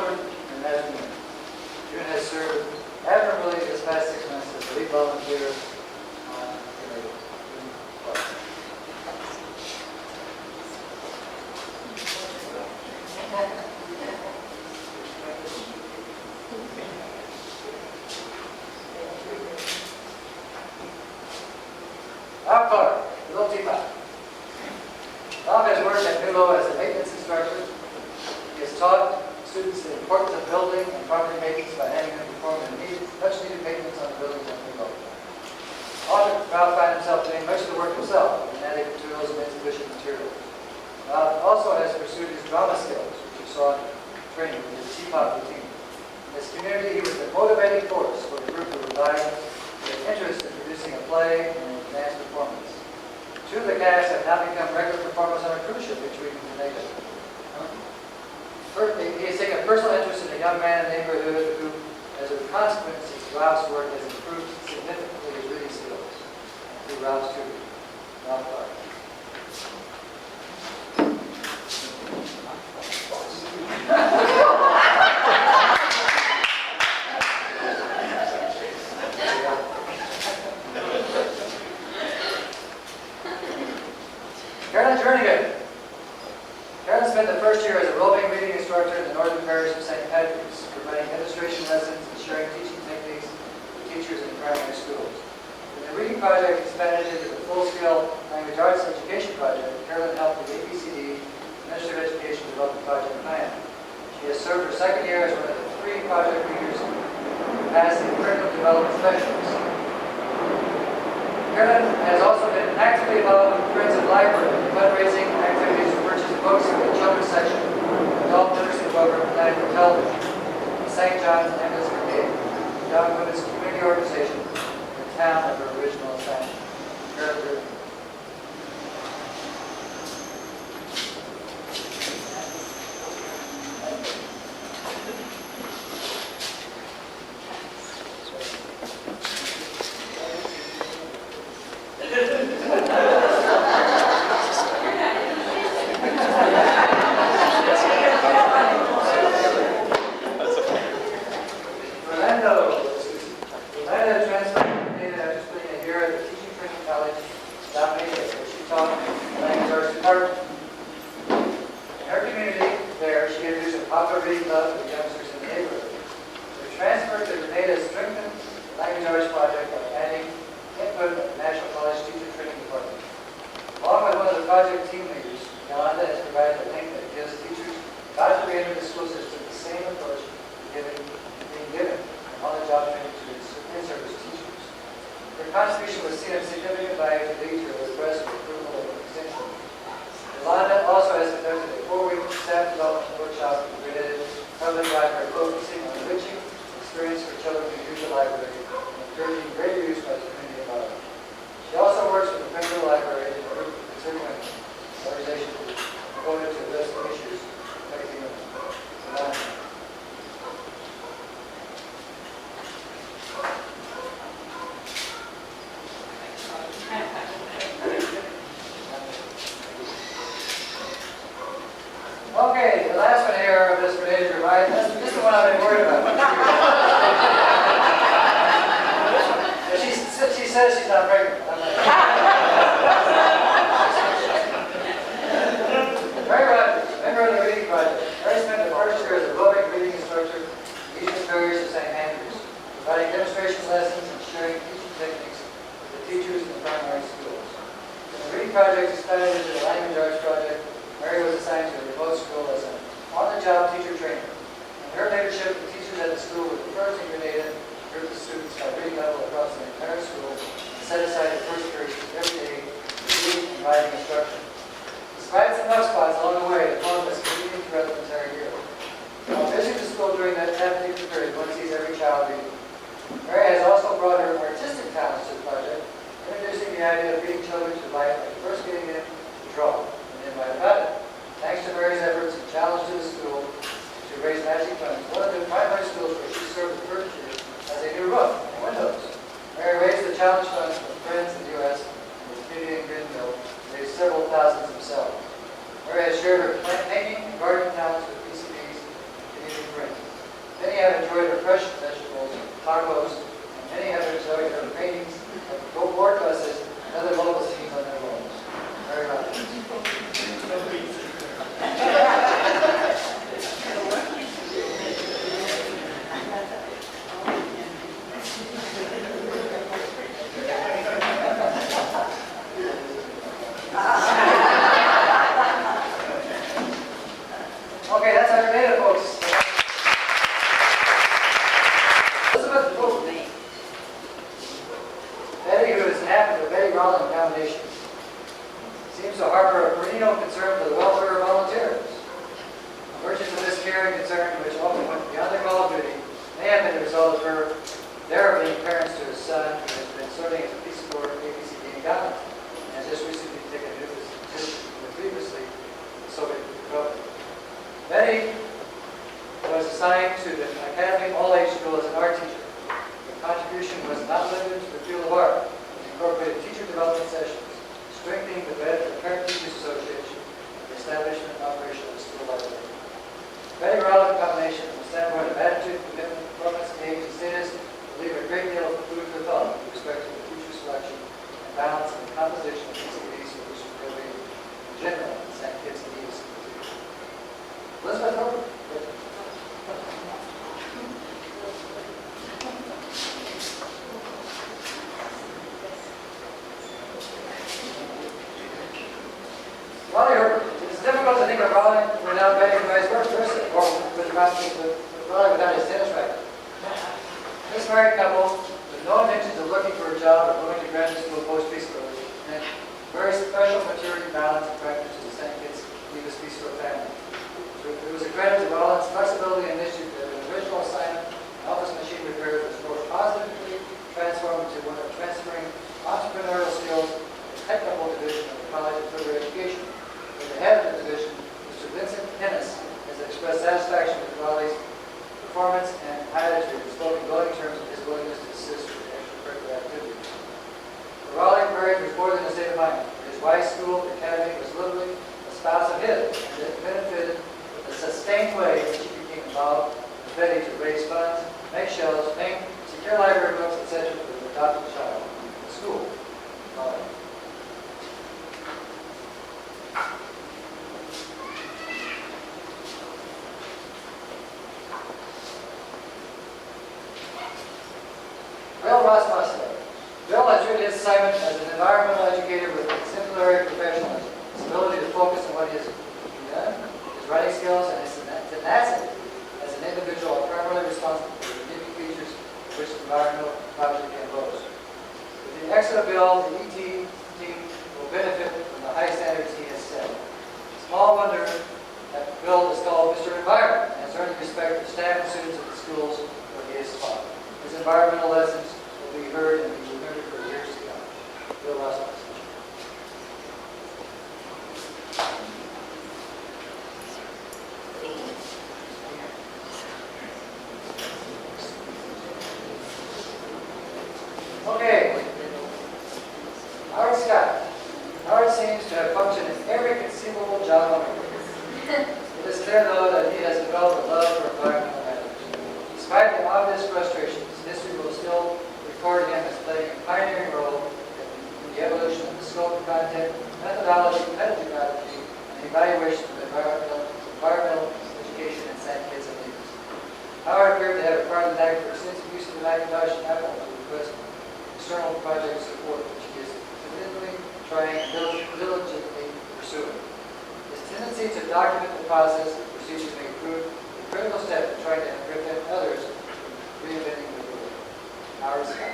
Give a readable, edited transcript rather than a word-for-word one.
children and has been. June has served admirably this past 6 months as the lead volunteer on committee. Bob Clark, the little teapot. Bob has worked at Nulo as a maintenance instructor. He has taught students the importance of building and property makings by having them perform the much needed maintenance on the buildings at Nulo. Often, Bob finds himself doing much of the work himself, and adding materials and insufficient materials. Bob also has pursued his drama skills, which he saw in training with his teapot routine. In this community, he was the motivating force for the group who were dying with interest in producing a play and an advanced performance. Two of the cast have now become regular performers on a cruise ship between Grenada. He has taken a personal interest in a young man in the neighborhood who, as a consequence, his Ralph's work has improved significantly his reading skills through Ralph's tutoring. Ralph Clark. Carolyn Jernigan. Carolyn spent the first year as a roving reading instructor in the northern parish of St. Patrick's, providing illustration lessons and sharing teaching techniques with teachers in primary schools. When the reading project expanded into the full-scale language arts education project, Carolyn helped the APCD Minister of Education develop the project plan. She has served her second year as one of the 3 project leaders as the curriculum development specialist. Carolyn has also been actively involved with Friends of Library, fundraising activities to purchase books for the children's section, adult literacy program presented for television, the St. John's Ambulance Brigade, the Young Women's Community Organization, and the town of her original assignment. Carolyn. Yolanda transferred to Grenada after spending a year at the Teaching Training College, Dominica, where she taught the language arts department. In her community there, she introduced a popular reading club for the youngsters in the neighborhood. The transfer to Grenada strengthened the language arts project by adding input of the National College Teacher Training Department. Along with one of the project team leaders, Yolanda has provided a link that gives teachers about to re-enter the school system the same approach being given on-the-job training to in-service teachers. Her contribution was seen of significant value to lead to a request for approval of extension. Yolanda also has conducted a 4-week staff development workshop related to public library focusing on enriching experience for children who use the library and encouraging greater use by the community environment. She also works with the Princeton Library and a group considering an organization devoted to addressing issues affecting women. Okay, the last one here of this Grenada remind. This is the one I've been worried about. She says she's not pregnant. Mary Rodgers, member of the reading project. Mary spent the first year as a roving reading instructor in Eastern Parish of St. Andrews, providing demonstration lessons and sharing teaching techniques with the teachers in the primary schools. When the reading project expanded into the language arts project, Mary was assigned to a remote school as an on-the-job teacher trainer. In her leadership, the teachers at the school were the first in Grenada to group the students by grade level across the entire school and set aside the first period every day for reading and writing instruction. Despite some rough spots along the way, the poem has continued throughout the entire year. While visiting the school during that particular period, one sees every child reading. Mary has also brought her artistic talents to the project, introducing the idea of reading children to life by first getting them to draw. Thanks to Mary's efforts and challenge to the school to raise matching funds, one of the primary schools where she served the first year has a new roof and windows. Mary raised the challenge funds from friends in the U.S. and the community in Greenville, raised several thousands himself. Mary has shared her plant painting and gardening talents with PCBs and community friends. have enjoyed our fresh vegetables, tacos, and many have enjoyed our paintings of board buses and other local scenes on their walls. Very much. Okay, that's our Grenada, folks. Elizabeth Rollin. Betty, who is half of the Betty Rollin combination, seems to harbor a perennial concern for the welfare of volunteers. Emergence of this caring concern, which often went beyond their call of duty, may have been the result of her their being parents to his son, who has been serving as a Peace Corps ABCD in Ghana, and has just recently taken a new position previously in the Soviet Republic. Betty was assigned to the Academy All-Age School as an art teacher. Her contribution was not limited to the field of art. It incorporated teacher development sessions, strengthening the Parent Teachers Association, and the establishment and operation of the school library. Betty Rollin combination from the standpoint of attitude, commitment, performance, age, and status will leave a great deal of food for thought with respect to the teacher selection and balance in the composition of PCBs for which program in general and St. Kitts and Nevis. Elizabeth Hurlbut. Ronnie Hurlbut. It's difficult to think of Rollin without Betty and vice versa, or with Ronnie without his tennis racket. This married couple, with no intentions of looking for a job or going to graduate school post-Peace Corps, and very special maturity, balance, and practice to the St. Kitts Nevis Peace Corps family. It was a credit to Rollin's flexibility and initiative that an original assignment in office machine repair was more positively transformed into one of transferring entrepreneurial skills in the technical division of the College of Further Education. With the head of the division, Mr. Vincent Hennis, has expressed satisfaction with Raleigh's performance and attitude, spoken glowing terms of his willingness to assist with extracurricular activities. The Raleigh marriage was more than a state of mind. His wife's school, the academy, was literally a spouse of his, and it benefited the sustained way in which he became involved with Betty to raise funds, make shelves, paint, secure library books, etc. for the adopted child in the school. Bill Rasmussen. Bill has treated his assignment as an environmental educator with exemplary professionalism, his ability to focus on what he has done, his writing skills, and his tenacity as an individual are primarily responsible for the unique features which the environmental project can boast. With the exit of Bill, the ET team will benefit from the high standards he has set. Small wonder that Bill is called Mr. Environment and has earned the respect of staff and students at the schools where he has taught. His environmental lessons will be heard and be remembered for years to come. Bill Rasmussen. Okay. Howard Scott. Howard seems to have functioned in every conceivable job on earth. It is clear, though, that he has developed a love for environmental matters. Despite the obvious frustrations, history will still record him as playing a pioneering role in the evolution of the scope, content, methodology, pedagogy, and evaluation of environmental education in St. Kitts and Nevis. Howard appeared to have a part in that for extensive use of the Macintosh and Apple to request external project support, which he is continually trying and diligently pursuing. His tendency to document the process and procedures may prove a critical step in trying to prevent others from reinventing the wheel. Howard Scott.